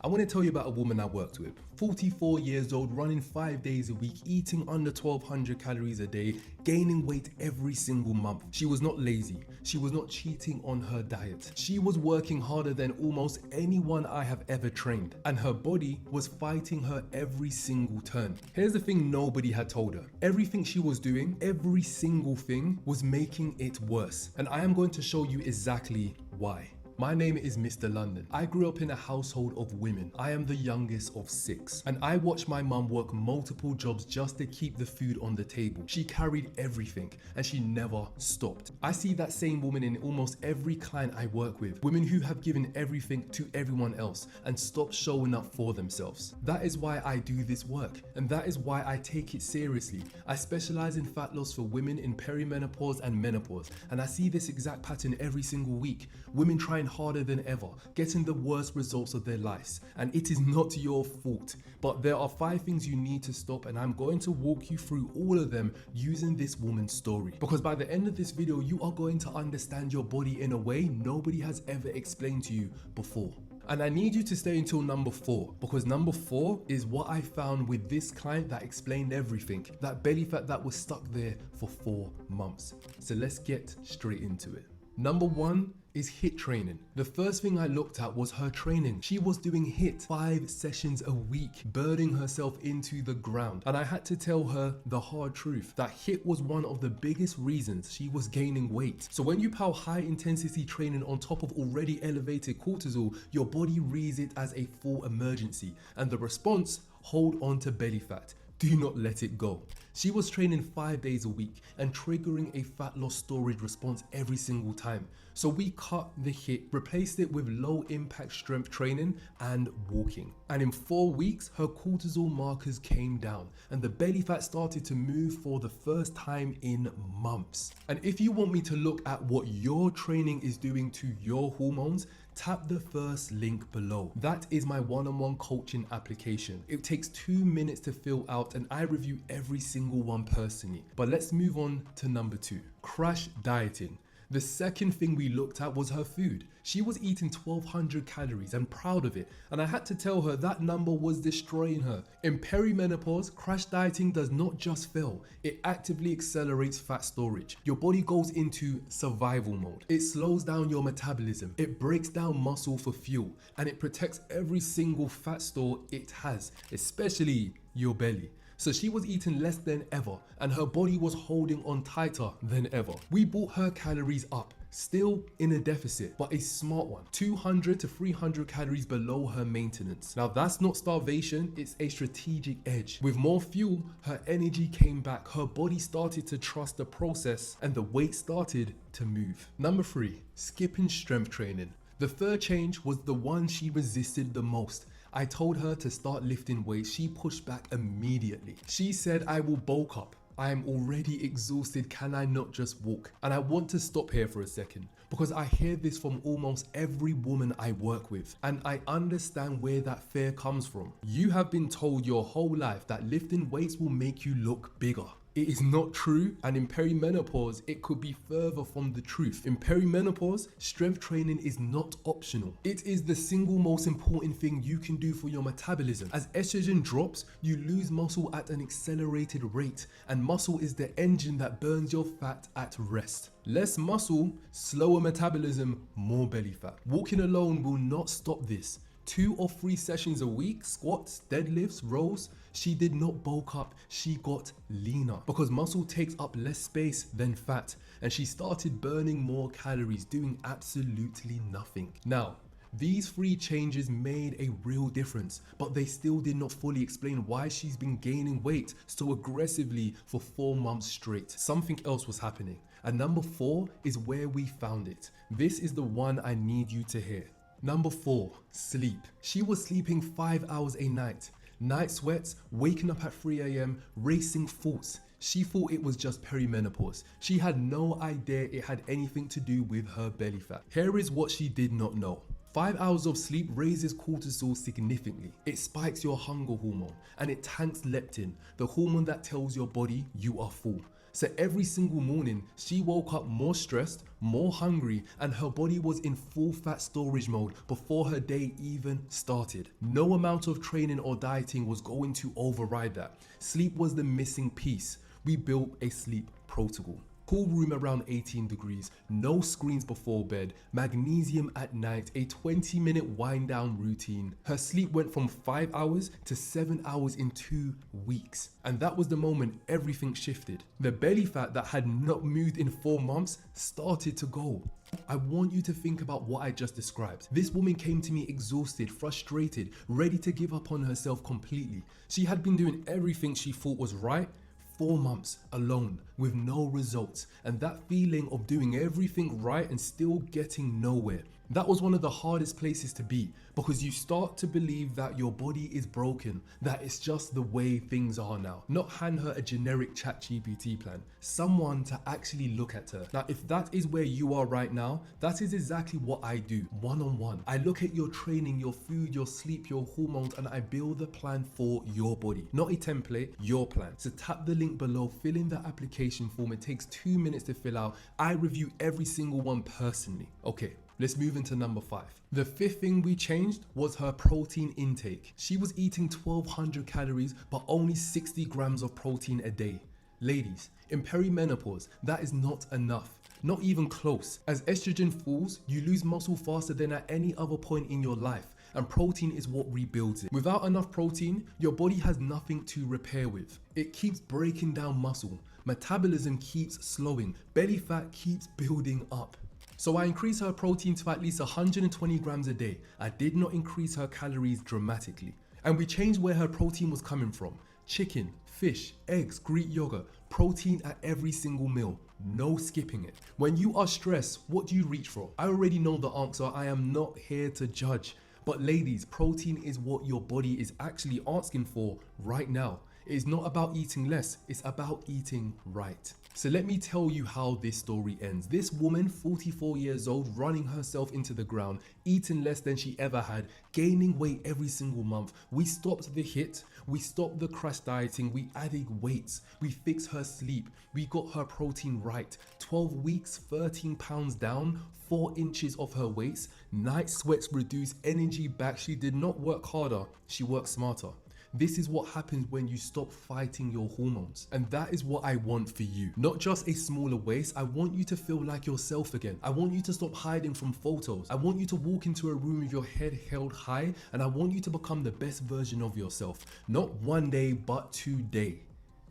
I want to tell you about a woman I worked with. 44 years old, running 5 days a week, eating under 1200 calories a day, gaining weight every single month. She was not lazy. She was not cheating on her diet. She was working harder than almost anyone I have ever trained. And her body was fighting her every single turn. Here's the thing nobody had told her. Everything she was doing, every single thing was making it worse. And I am going to show you exactly why. My name is Mr. London. I grew up in a household of women. I am the youngest of 6. And I watched my mum work multiple jobs just to keep the food on the table. She carried everything and she never stopped. I see that same woman in almost every client I work with. Women who have given everything to everyone else and stopped showing up for themselves. That is why I do this work. And that is why I take it seriously. I specialize in fat loss for women in perimenopause and menopause. And I see this exact pattern every single week. Women trying harder than ever, getting the worst results of their lives. And it is not your fault. But there are 5 things you need to stop, and I'm going to walk you through all of them using this woman's story. Because by the end of this video, you are going to understand your body in a way nobody has ever explained to you before. And I need you to stay until number 4, because number 4 is what I found with this client that explained everything. That belly fat that was stuck there for 4 months. So let's get straight into it. Number 1 is HIIT training. The first thing I looked at was her training. She was doing HIIT 5 sessions a week, burning herself into the ground. And I had to tell her the hard truth, that HIIT was one of the biggest reasons she was gaining weight. So when you pile high intensity training on top of already elevated cortisol, your body reads it as a full emergency. And the response, hold on to belly fat. Do not let it go. She was training 5 days a week and triggering a fat loss storage response every single time. So we cut the HIIT, replaced it with low impact strength training and walking. And in 4 weeks, her cortisol markers came down and the belly fat started to move for the first time in months. And if you want me to look at what your training is doing to your hormones, tap the first link below. That is my one-on-one coaching application. It takes 2 minutes to fill out and I review every single one personally. But let's move on to number 2, crash dieting. The second thing we looked at was her food. She was eating 1200 calories and proud of it, and I had to tell her that number was destroying her. In perimenopause, crash dieting does not just fail, it actively accelerates fat storage. Your body goes into survival mode. It slows down your metabolism, it breaks down muscle for fuel, and it protects every single fat store it has, especially your belly. So she was eating less than ever and her body was holding on tighter than ever. We brought her calories up, still in a deficit, but a smart one, 200 to 300 calories below her maintenance. Now that's not starvation, it's a strategic edge. With more fuel, her energy came back, her body started to trust the process and the weight started to move. Number 3, skipping strength training. The third change was the one she resisted the most. I told her to start lifting weights. She pushed back immediately. She said, I will bulk up. I am already exhausted. Can I not just walk? And I want to stop here for a second because I hear this from almost every woman I work with. And I understand where that fear comes from. You have been told your whole life that lifting weights will make you look bigger. It is not true, and in perimenopause, it could be further from the truth. In perimenopause, strength training is not optional. It is the single most important thing you can do for your metabolism. As estrogen drops, you lose muscle at an accelerated rate, and muscle is the engine that burns your fat at rest. Less muscle, slower metabolism, more belly fat. Walking alone will not stop this. 2 or 3 sessions a week, squats, deadlifts, rows. She did not bulk up, she got leaner because muscle takes up less space than fat, and she started burning more calories, doing absolutely nothing. Now, these 3 changes made a real difference, but they still did not fully explain why she's been gaining weight so aggressively for 4 months straight. Something else was happening. And number 4 is where we found it. This is the one I need you to hear. Number 4, sleep. She was sleeping 5 hours a night. Night sweats, waking up at 3 AM, racing thoughts. She thought it was just perimenopause. She had no idea it had anything to do with her belly fat. Here is what she did not know. 5 hours of sleep raises cortisol significantly. It spikes your hunger hormone and it tanks leptin, the hormone that tells your body you are full. So every single morning, she woke up more stressed, more hungry, and her body was in full fat storage mode before her day even started. No amount of training or dieting was going to override that. Sleep was the missing piece. We built a sleep protocol. Cool room around 18 degrees, no screens before bed, magnesium at night, a 20-minute wind down routine. Her sleep went from 5 hours to 7 hours in 2 weeks. And that was the moment everything shifted. The belly fat that had not moved in 4 months started to go. I want you to think about what I just described. This woman came to me exhausted, frustrated, ready to give up on herself completely. She had been doing everything she thought was right. 4 months alone with no results, and that feeling of doing everything right and still getting nowhere. That was one of the hardest places to be, because you start to believe that your body is broken, that it's just the way things are now. Not hand her a generic ChatGPT plan, someone to actually look at her. Now, if that is where you are right now, that is exactly what I do, one-on-one. I look at your training, your food, your sleep, your hormones, and I build a plan for your body. Not a template, your plan. So tap the link below, fill in the application form. It takes 2 minutes to fill out. I review every single one personally. Okay. Let's move into number 5. The 5th thing we changed was her protein intake. She was eating 1,200 calories, but only 60 grams of protein a day. Ladies, in perimenopause, that is not enough. Not even close. As estrogen falls, you lose muscle faster than at any other point in your life. And protein is what rebuilds it. Without enough protein, your body has nothing to repair with. It keeps breaking down muscle. Metabolism keeps slowing. Belly fat keeps building up. So I increased her protein to at least 120 grams a day. I did not increase her calories dramatically. And we changed where her protein was coming from. Chicken, fish, eggs, Greek yogurt, protein at every single meal. No skipping it. When you are stressed, what do you reach for? I already know the answer. I am not here to judge. But ladies, protein is what your body is actually asking for right now. It is not about eating less, it's about eating right. So let me tell you how this story ends. This woman, 44 years old, running herself into the ground, eating less than she ever had, gaining weight every single month. We stopped the HIIT, we stopped the crash dieting, we added weights, we fixed her sleep, we got her protein right. 12 weeks, 13 pounds down, 4 inches off her waist, night sweats reduced, energy back. She did not work harder, she worked smarter. This is what happens when you stop fighting your hormones. And that is what I want for you. Not just a smaller waist, I want you to feel like yourself again. I want you to stop hiding from photos. I want you to walk into a room with your head held high, and I want you to become the best version of yourself. Not one day, but today.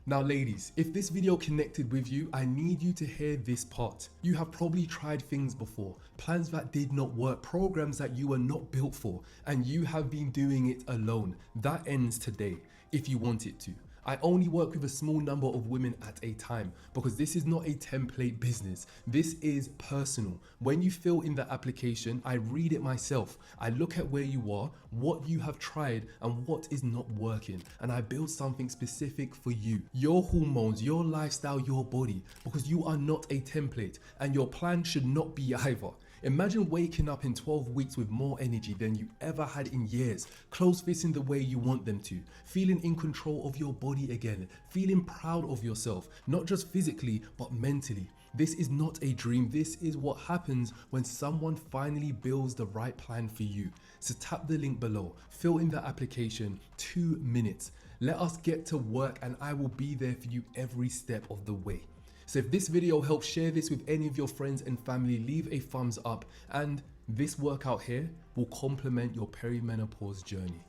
Now ladies, if this video connected with you, I need you to hear this part. You have probably tried things before, plans that did not work, programs that you were not built for, and you have been doing it alone. That ends today, if you want it to. I only work with a small number of women at a time because this is not a template business. This is personal. When you fill in the application, I read it myself. I look at where you are, what you have tried, and what is not working. And I build something specific for you. Your hormones, your lifestyle, your body, because you are not a template and your plan should not be either. Imagine waking up in 12 weeks with more energy than you ever had in years, clothes fitting the way you want them to, feeling in control of your body again, feeling proud of yourself, not just physically, but mentally. This is not a dream, this is what happens when someone finally builds the right plan for you. So tap the link below, fill in the application, 2 minutes. Let us get to work and I will be there for you every step of the way. So if this video helps, share this with any of your friends and family, leave a thumbs up, and this workout here will complement your perimenopause journey.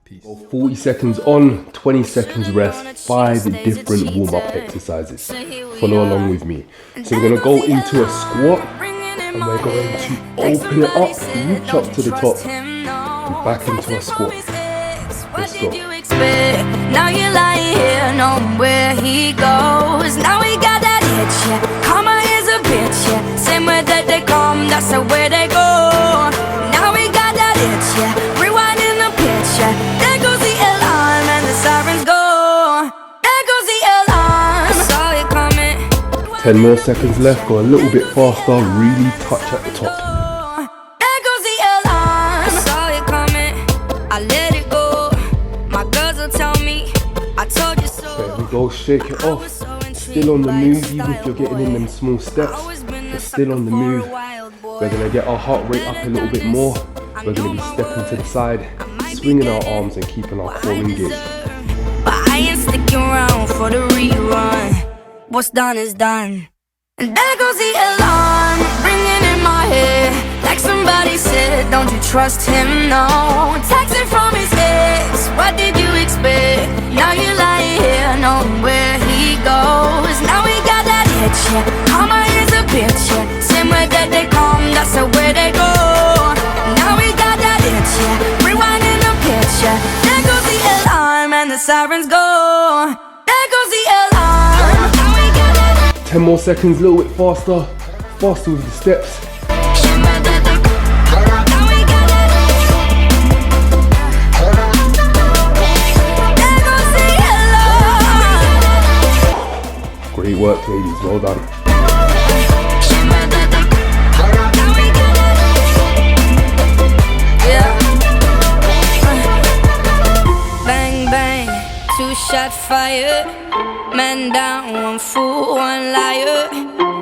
Peace. 40 seconds on, 20 seconds rest, 5 different warm-up exercises. Follow along with me. So we're going to go into a squat, and we're going to open it up, reach up to the top, and back into a squat. Let's go. Now you're lying here, knowing where he goes. Now we got that itch, yeah. Karma is a bitch, yeah. Same way that they come, that's the way they go. Now we got that itch, yeah. Rewinding the pitch, yeah. There goes the alarm and the sirens go. There goes the alarm. I saw it coming. 10 more seconds left, go a little bit faster, really touch at the top. There goes the alarm. I saw it coming. I let it go. My girls will tell me, I told you so. There we go, shake it off. still on the move, even if you're getting in them small steps, we're still on the move. We're gonna get our heart rate up a little bit more. We're gonna be stepping to the side, swinging our arms and keeping our core engaged. But I ain't sticking around for the rerun. What's done is done. And there goes the alarm, ringing in my head. Like somebody said, don't you trust him, no. Texting from his ex, what did you expect? Now you lying here, knowing where he goes. Now we got that hitch, yeah. Karma is a bitch, yeah. Same way that they come, that's the way they go. Now we got that hitch, yeah. Rewinding the picture. There goes the alarm and the sirens go. There goes the alarm. 10 more seconds, a little bit faster. Faster with the steps. Great work, ladies, well done. Yeah. Bang, bang, two-shot fire. Man down, one fool, one liar.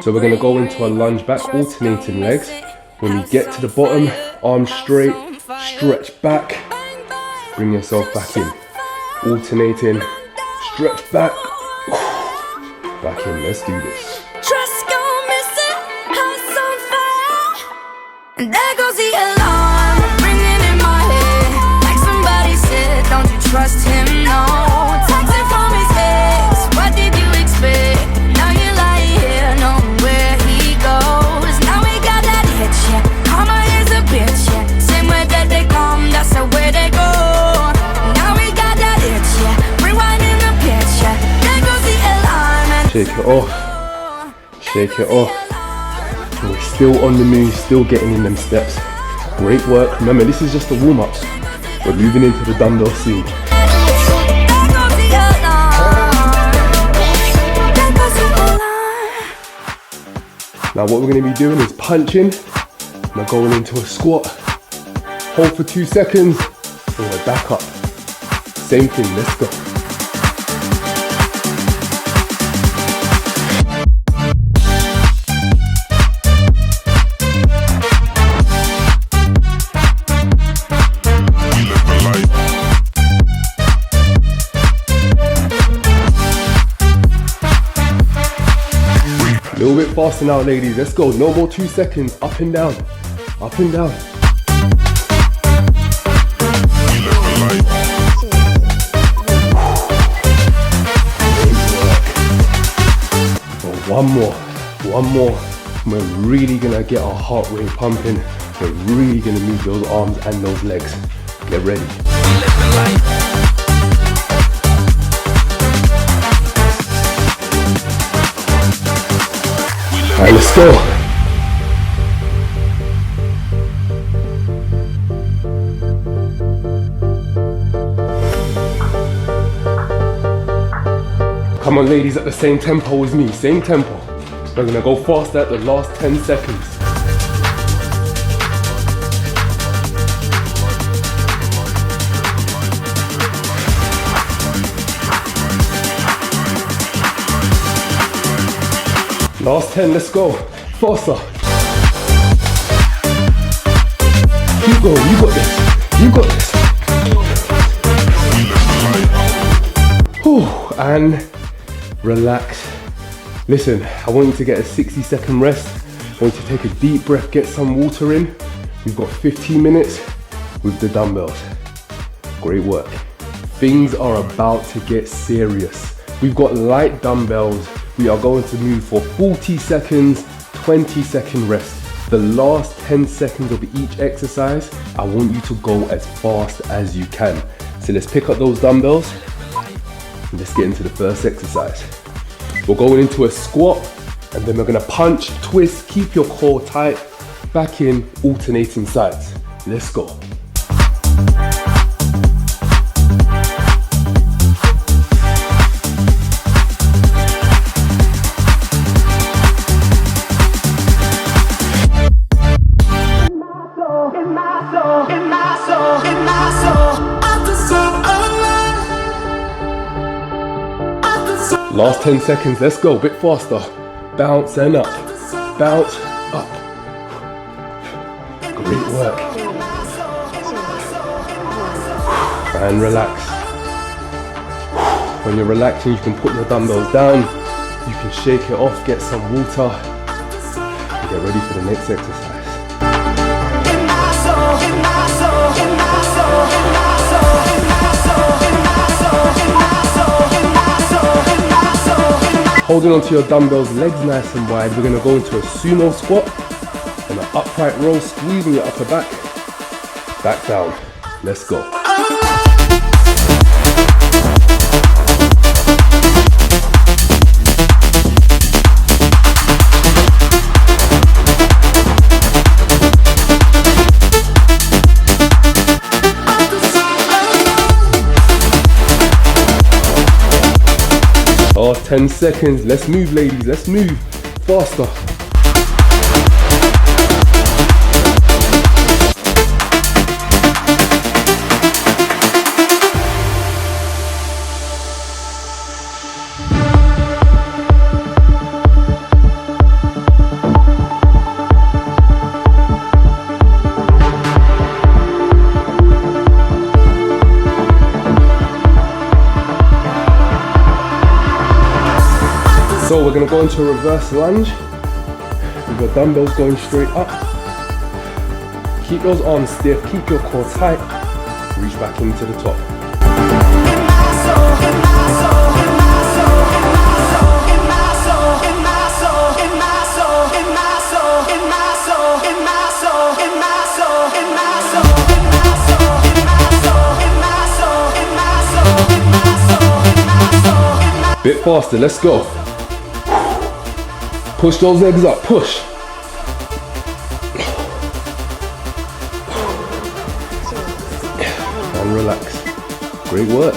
So we're gonna go into a lunge back, alternating legs. When you get to the bottom, arms straight, stretch back, bring yourself back in. Alternating, stretch back, back in, let's do this. Trust gone missing, house on fire. And there goes the alarm, ringing in my head. Like somebody said, don't you trust him, no. Texting from his ex, what did you expect? Now you lie here, knowing where he goes. Now we got that hitch, yeah. Karma is a bitch, yeah. Same way that they come, that's the way they go. Now we got that hitch, yeah. Rewinding the picture. There goes the alarm and Shake it off, shake it off. And we're still on the move, still getting in them steps. Great work. Remember, this is just a warm-up. We're moving into the dumbbell soon. Now what we're going to be doing is punching. We're going into a squat. Hold for 2 seconds, and we're back up. Same thing, let's go. A little bit faster now, ladies. Let's go. No more 2 seconds. Up and down. Up and down. Oh, one more. One more. We're really gonna get our heart rate pumping. We're really gonna move those arms and those legs. Get ready. Alright, let's go. Come on, ladies, at the same tempo as me, same tempo. We're gonna go faster at the last 10 seconds. Last 10, let's go. Faster. You go, you got this. You got this. Whew, and relax. Listen, I want you to get a 60-second rest. I want you to take a deep breath, get some water in. We've got 15 minutes with the dumbbells. Great work. Things are about to get serious. We've got light dumbbells. We are going to move for 40 seconds, 20-second rest. The last 10 seconds of each exercise, I want you to go as fast as you can. So let's pick up those dumbbells and let's get into the first exercise. We're going into a squat and then we're gonna punch, twist, keep your core tight, back in, alternating sides. Let's go. Last 10 seconds, let's go, a bit faster. Bounce and up, bounce, up. Great work. And relax. When you're relaxing, you can put your dumbbells down, you can shake it off, get some water, and get ready for the next exercise. Holding onto your dumbbells, legs nice and wide, we're going to go into a sumo squat and an upright row, squeezing your upper back, back down. Let's go. Oh, 10 seconds. Let's move, ladies. Let's move. Faster. So we're going to go into a reverse lunge with your dumbbells going straight up. Keep those arms stiff, keep your core tight, reach back into the top. Bit faster, let's go. Push those legs up, push. And relax. Great work.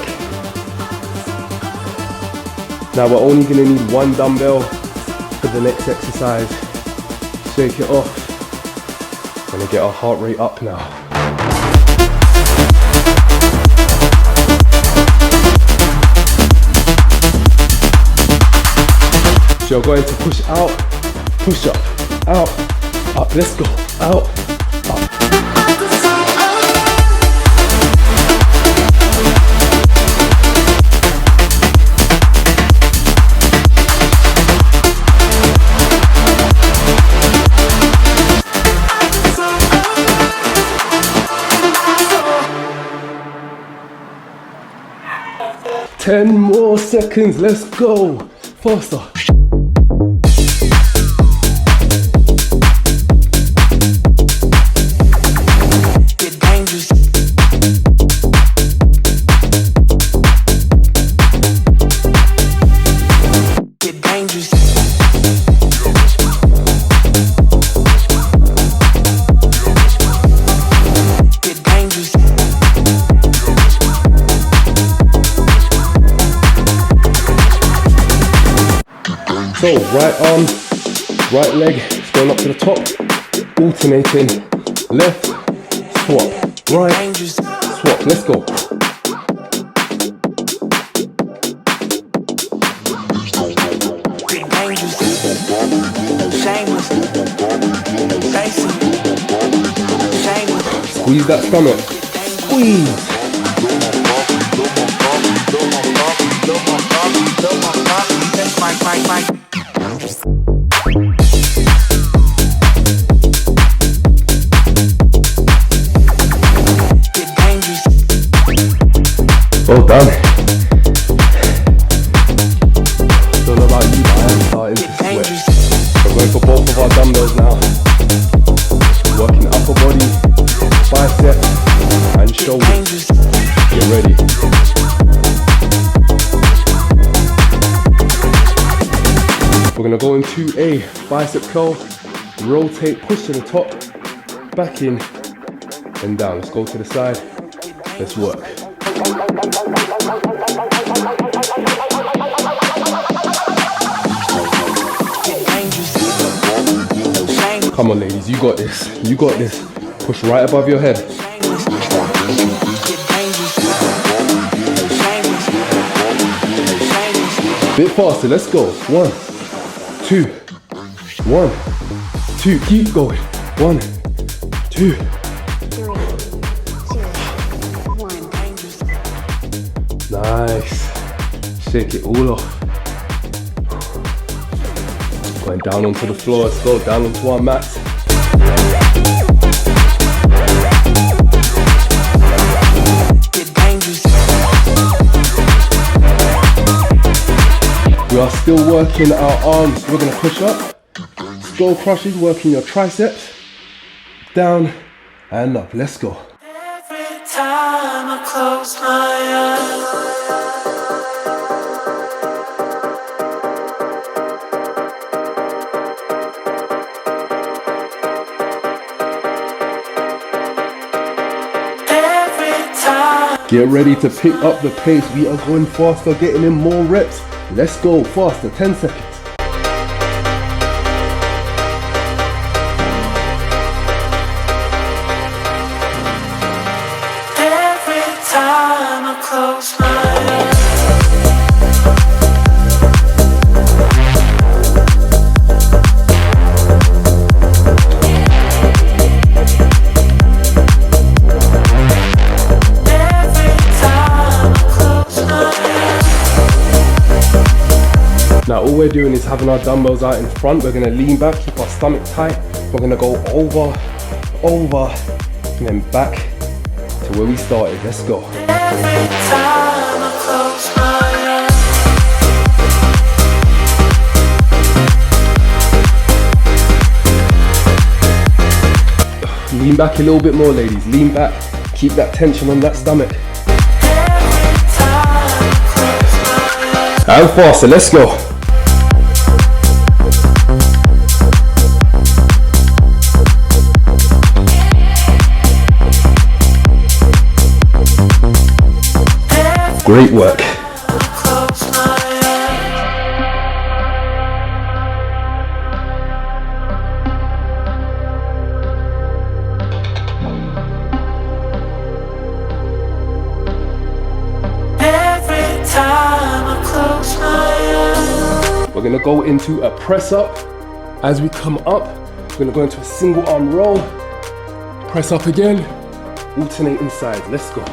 Now we're only gonna need one dumbbell for the next exercise. Shake it off. Gonna get our heart rate up now. So you're going to push out, push up, out, up, let's go, out, up. Ten more seconds, let's go, faster. So right arm, right leg, it's going up to the top, alternating, left, swap, right, swap, let's go. Squeeze that stomach, squeeze. Well done. Don't know about you, but I am starting to sweat. We're going for both of our dumbbells now. Working upper body, bicep, and shoulders. Get ready. We're gonna go into a bicep curl, rotate, push to the top, back in, and down. Let's go to the side. Let's work. Come on, ladies, you got this. You got this. Push right above your head. Bit faster, let's go. 1, 2, 1, 2, keep going. 1, 2. 3, 2, 1. Nice. Shake it all off. Going down onto the floor, let's go down onto our mats. We are still working our arms. We're gonna push up, skull crushes, working your triceps, down and up. Let's go. Every time I close my eyes, every time. Get ready to pick up the pace. We are going faster, getting in more reps. Let's go faster, 10 seconds. Every time I close my eyes. Now all we're doing is having our dumbbells out in front. We're gonna lean back, keep our stomach tight. We're gonna go over, and then back to where we started. Let's go. Every time I close my eyes. Lean back a little bit more, ladies. Lean back, keep that tension on that stomach. Every time I close my eyes. And faster, let's go. Great work. Close my eyes. Every time I close my eyes. We're gonna go into a press up. As we come up, we're gonna go into a single arm roll. Press up again, alternating sides. Let's go.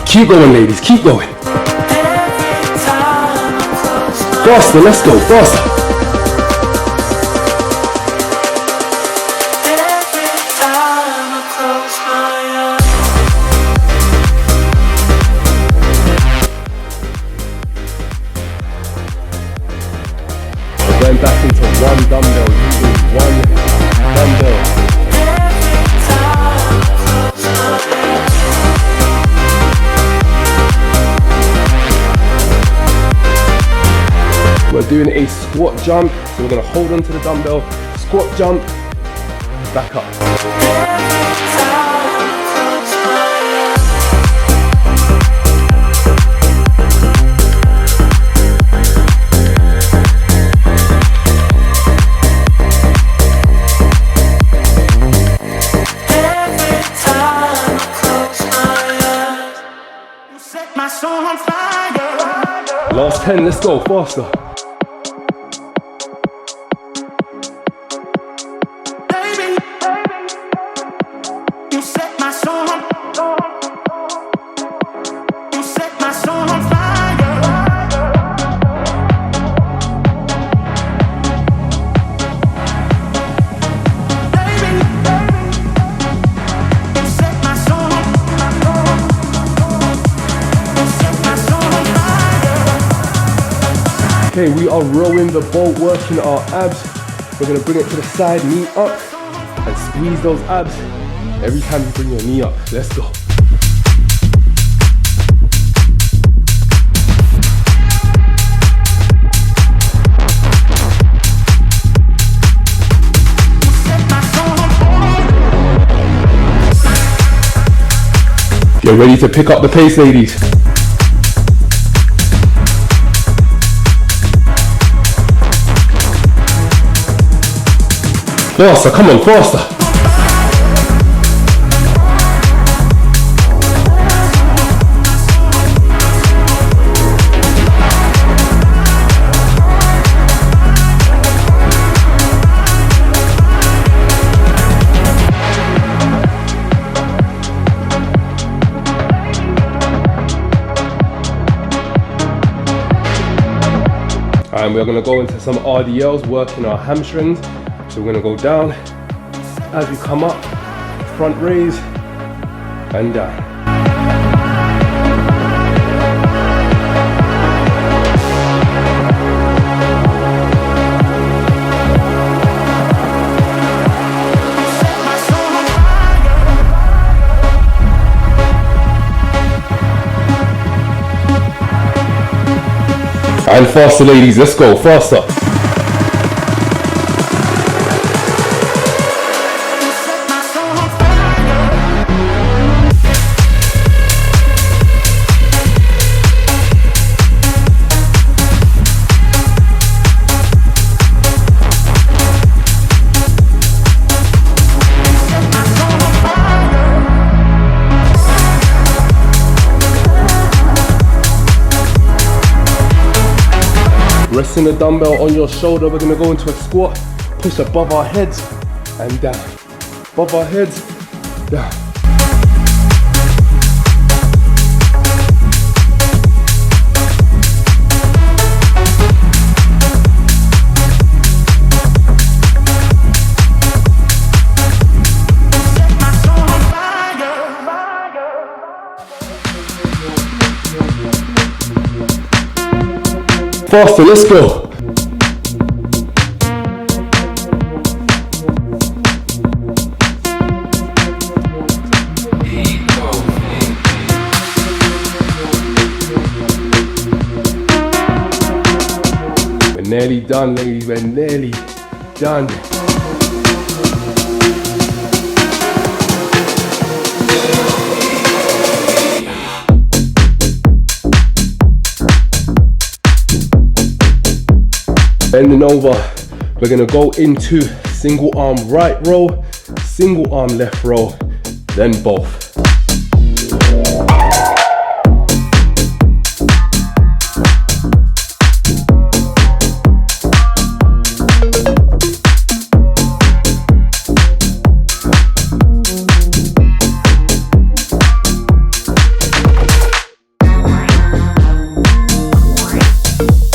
Keep going, ladies, keep going. Faster, let's go, faster. Every time I close my eyes. We're going back into one dumbbell, using one dumbbell. Every time I close my eyes. We're doing a squat jump, so we're gonna hold onto the dumbbell, squat jump, back up. Last 10, let's go, faster. Okay, we are rowing the boat, working our abs. We're gonna bring it to the side, knee up, and squeeze those abs every time you bring your knee up. Let's go. Get ready to pick up the pace, ladies. Faster, come on, faster. And we're going to go into some RDLs, working our hamstrings. So we're going to go down as we come up, front raise and down. And faster, ladies, let's go, faster. Resting the dumbbell on your shoulder, we're going to go into a squat, push above our heads and down, above our heads, down. Faster, let's go. We're nearly done, ladies, we're nearly done. Bending over, we're gonna go into single arm right row, single arm left row, then both.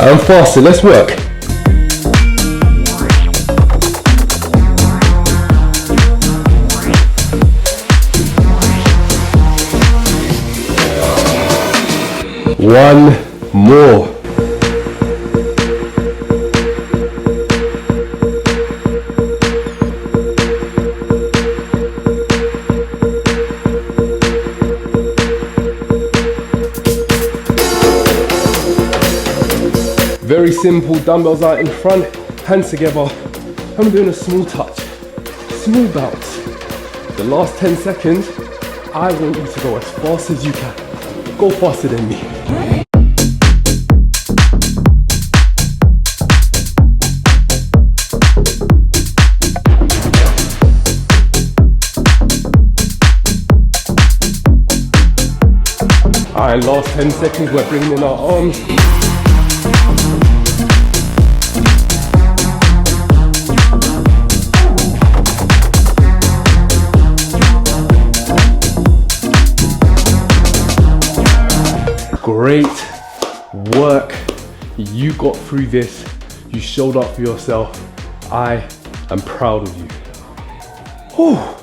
And faster, let's work. One more. Very simple, dumbbells out in front, hands together. I'm doing a small touch, small bounce. The last 10 seconds, I want you to go as fast as you can. Go faster than me. Alright, last 10 seconds, we're bringing in our arms. Great work. You got through this. You showed up for yourself. I am proud of you. Whew.